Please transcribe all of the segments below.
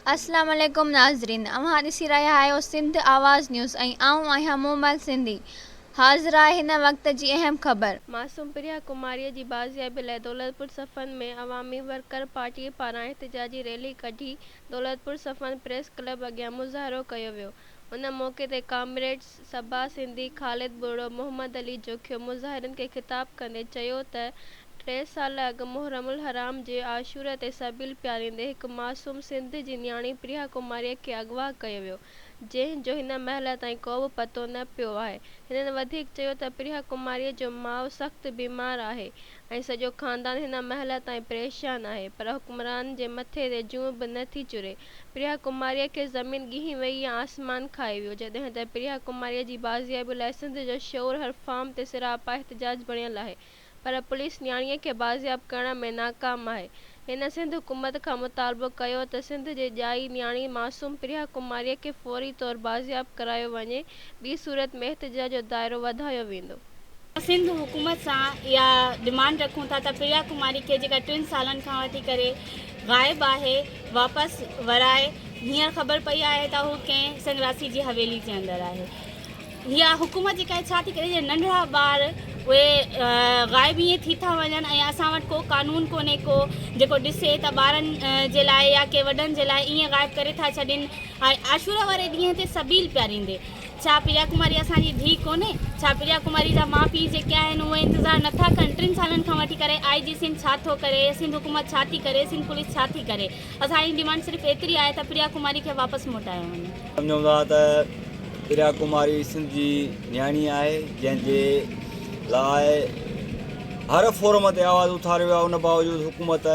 अस्सलाम वालेकुम नाज़रीन, अव्हां ॾिसी रहिया आहियो सिंध आवाज़ न्यूज़ ऐं आऊं आहियां मोमल सिंधी। हाज़िर आहे हिन वक़्त जी अहम ख़बर। मासूम प्रिया कुमारीअ जी बाज़ियाबी लाइ दौलतपुर सफ़न में अवामी वर्कर पार्टी पारां एहतिजाजी रैली कढी दौलतपुर सफ़न प्रेस क्लब अॻियां मुज़ाहिरो कयो वियो। उन मौक़े ते कामरेड्स सबा सिंधी ख़ालिद बुढ़ो मोहम्मद अली जोखियो मुज़ाहिरनि खे ख़िताब कंदे चयो त 3 साल अॻु मुहर्रमुल हराम जे आशूर ते सबील प्यारींदे हिकु मासूम सिंध जी न्याणी प्रिया कुमारीअ खे अगवा कयो वियो, जंहिं जो हिन महिल ताईं को बि पतो न पियो आहे। हिननि वधीक चयो त प्रिया कुमारीअ जो माउ सख़्तु बीमार आहे ऐं सॼो ख़ानदान हिन महिल ताईं परेशान आहे, पर हुक्मरान जे मथे ते जूं बि नथी चुरे। प्रिया कुमारीअ खे ज़मीन ॻिही वई या आसमान खाई वियो, जॾहिं त प्रिया कुमारीअ जी बाज़ियाबी लाइ सिंध जो शोर हर फार्म ते सिरापा एहतिजाज बणियल आहे, पर पुलिस न्याणीअ खे बाज़ियाब करण में नाकाम आहे। हिन सिंध हुकूमत खां मुतालबो कयो त सिंध जे ॼाई न्याणी मासूम प्रिया कुमारीअ खे फ़ौरी तौरु बाज़ियाब करायो वञे, ॿी सूरत में एहतिजाज जो दाइरो वधायो वेंदो। सिंध हुकूमत सां इहा डिमांड रखूं था त प्रिया कुमारी खे जेका 3 सालनि खां वठी करे ग़ाइबु आहे वापसि वराए। हींअर ख़बर पई आहे त हू कंहिं संग्रासी जी हवेली जे अंदरि आहे। हीअ हुकूमत जेका छा थी करे, नंढड़ा ॿार उहे ग़ाइबु ईअं थी था वञनि ऐं असां वटि को कानून कोन्हे को जेको ॾिसे त ॿारनि जे लाइ या के वॾनि जे लाइ ईअं ग़ाइबु करे था छॾनि। आशूरा वारे ॾींहं ते सबील प्यारींदे छा प्रिया कुमारी असांजी धीउ कोन्हे? छा प्रिया कुमारी जा माउ पीउ जेके आहिनि उहे इंतज़ारु नथा कनि? 3 सालनि खां वठी करे IG सिंध छा थो करे, सिंध हुकूमत छा थी करे, सिंध पुलिस छा थी करे? असांजी डिमांड सिर्फ़ु एतिरी आहे त प्रिया कुमारी खे वापसि मोटायो वञे। सम्झूं था त प्रिया कुमारी सिंध जी न्याणी आहे, जंहिंजे लाइ हर फोरम ते आवाज़ु उथारियो आहे। उन बावजूदि हुकूमत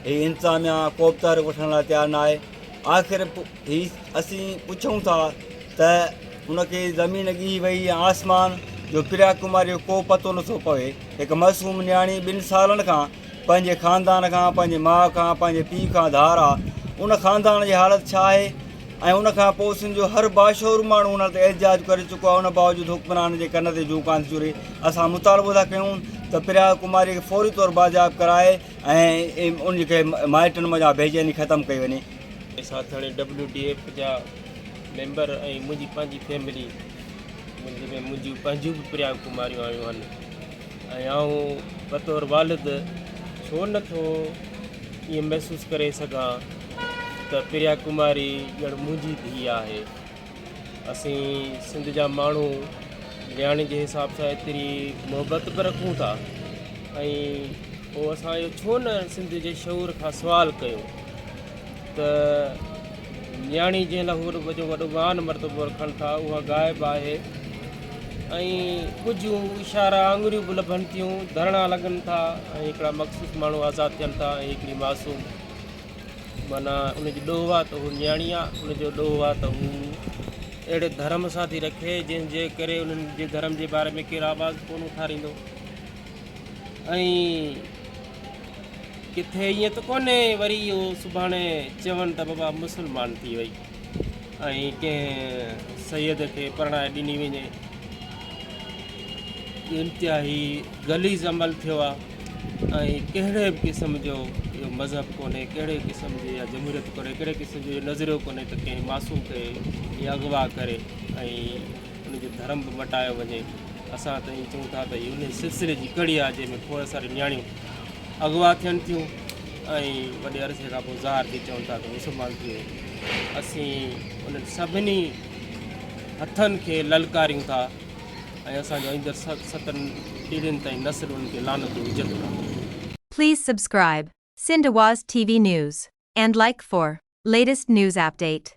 हीअ इंतिज़ामिया को बि तहरीक वठण लाइ तयारु न आहे। आख़िर हीअ असीं पुछूं था त उनखे ज़मीन ॻिही वई या आसमान जो प्रिया कुमारी जो को पतो नथो पवे। हिकु मासूम न्याणी 2 सालनि खां पंहिंजे ख़ानदान खां, पंहिंजे माउ खां, पंहिंजे पीउ खां धार आहे। उन ख़ानदान जी हालति छा आहे ऐं उनखां पोइ सिंध जो हर बाशूर माण्हू उन ते एहतिजाज करे चुको आहे। उन बावजूदि हुक्मरान जे कन ते जूं कान चुरे। असां मुतालबो था कयूं त प्रिया कुमारी खे फ़ौरी तौरु बाज़ियाब कराए ऐं उनखे माइटनि मञा बेचैनी ख़तमु कई वञे। साथ हाणे WDF जा मेंबर ऐं मुंहिंजी पंहिंजी फैमिली, मुंहिंजियूं पंहिंजियूं बि प्रिया कुमारियूं आयूं आहिनि ऐं आउं बतौर वालिद छो नथो ईअं महसूसु करे सघां त प्रिया कुमारी ॼण मुंहिंजी धीउ आहे। असीं सिंध जा माण्हू न्याणी जे हिसाब सां एतिरी मुहबत बि रखूं था ऐं पोइ असां इहो छो न सिंध जे शऊर खां सुवालु कयूं त न्याणी जंहिं लाइ हू वॾो मान मर्तबो रखनि था उहा ग़ाइबु आहे ऐं कुझु इशारा आङुरियूं बि लभनि थियूं, धरणा लॻनि था ऐं हिकिड़ा मख़सूस माण्हू आज़ादु थियनि था ऐं हिकिड़ी मासूम माना उनजी ॾोह आहे त हू न्याणी आहे, उनजो ॾोह आहे त हू अहिड़े धर्म सां थी रखे जंहिंजे करे उन्हनि जे धर्म जे बारे में केरु आवाज़ु कोन उथारींदो। ऐं किथे ईअं त कोन्हे वरी इहो सुभाणे चवनि त बाबा मुस्लमान थी वई ऐं कंहिं सैयद खे परणाए ॾिनी वञे। इंतिहाई गलीज़ अमल थियो आहे ऐं कहिड़े बि क़िस्म जो इहो मज़हब कोन्हे, कहिड़े क़िस्म जी या जमहूरियत कोन्हे, कहिड़े क़िस्म जो नज़रियो कोन्हे त कंहिं मासूम खे इहा अगवा करे ऐं उनजो धर्म बि मटायो वञे। असां त ईअं चऊं था त उन सिलसिले जी कड़ी आहे जंहिंमें खोड़ सारी न्याणियूं अगवा थियनि थियूं ऐं वॾे अरसे खां पोइ ज़ाहिर थी चवनि था त मुस्लमान थी वियो। असीं उन्हनि सभिनी हथनि खे ललकारियूं था ऐं असांजो ईंदड़ 7 पीढ़ियुनि ताईं नस्ल उन्हनि खे लानतूं विझंदो रहंदो। Please subscribe Sindh Awaz TV News and like for latest news update.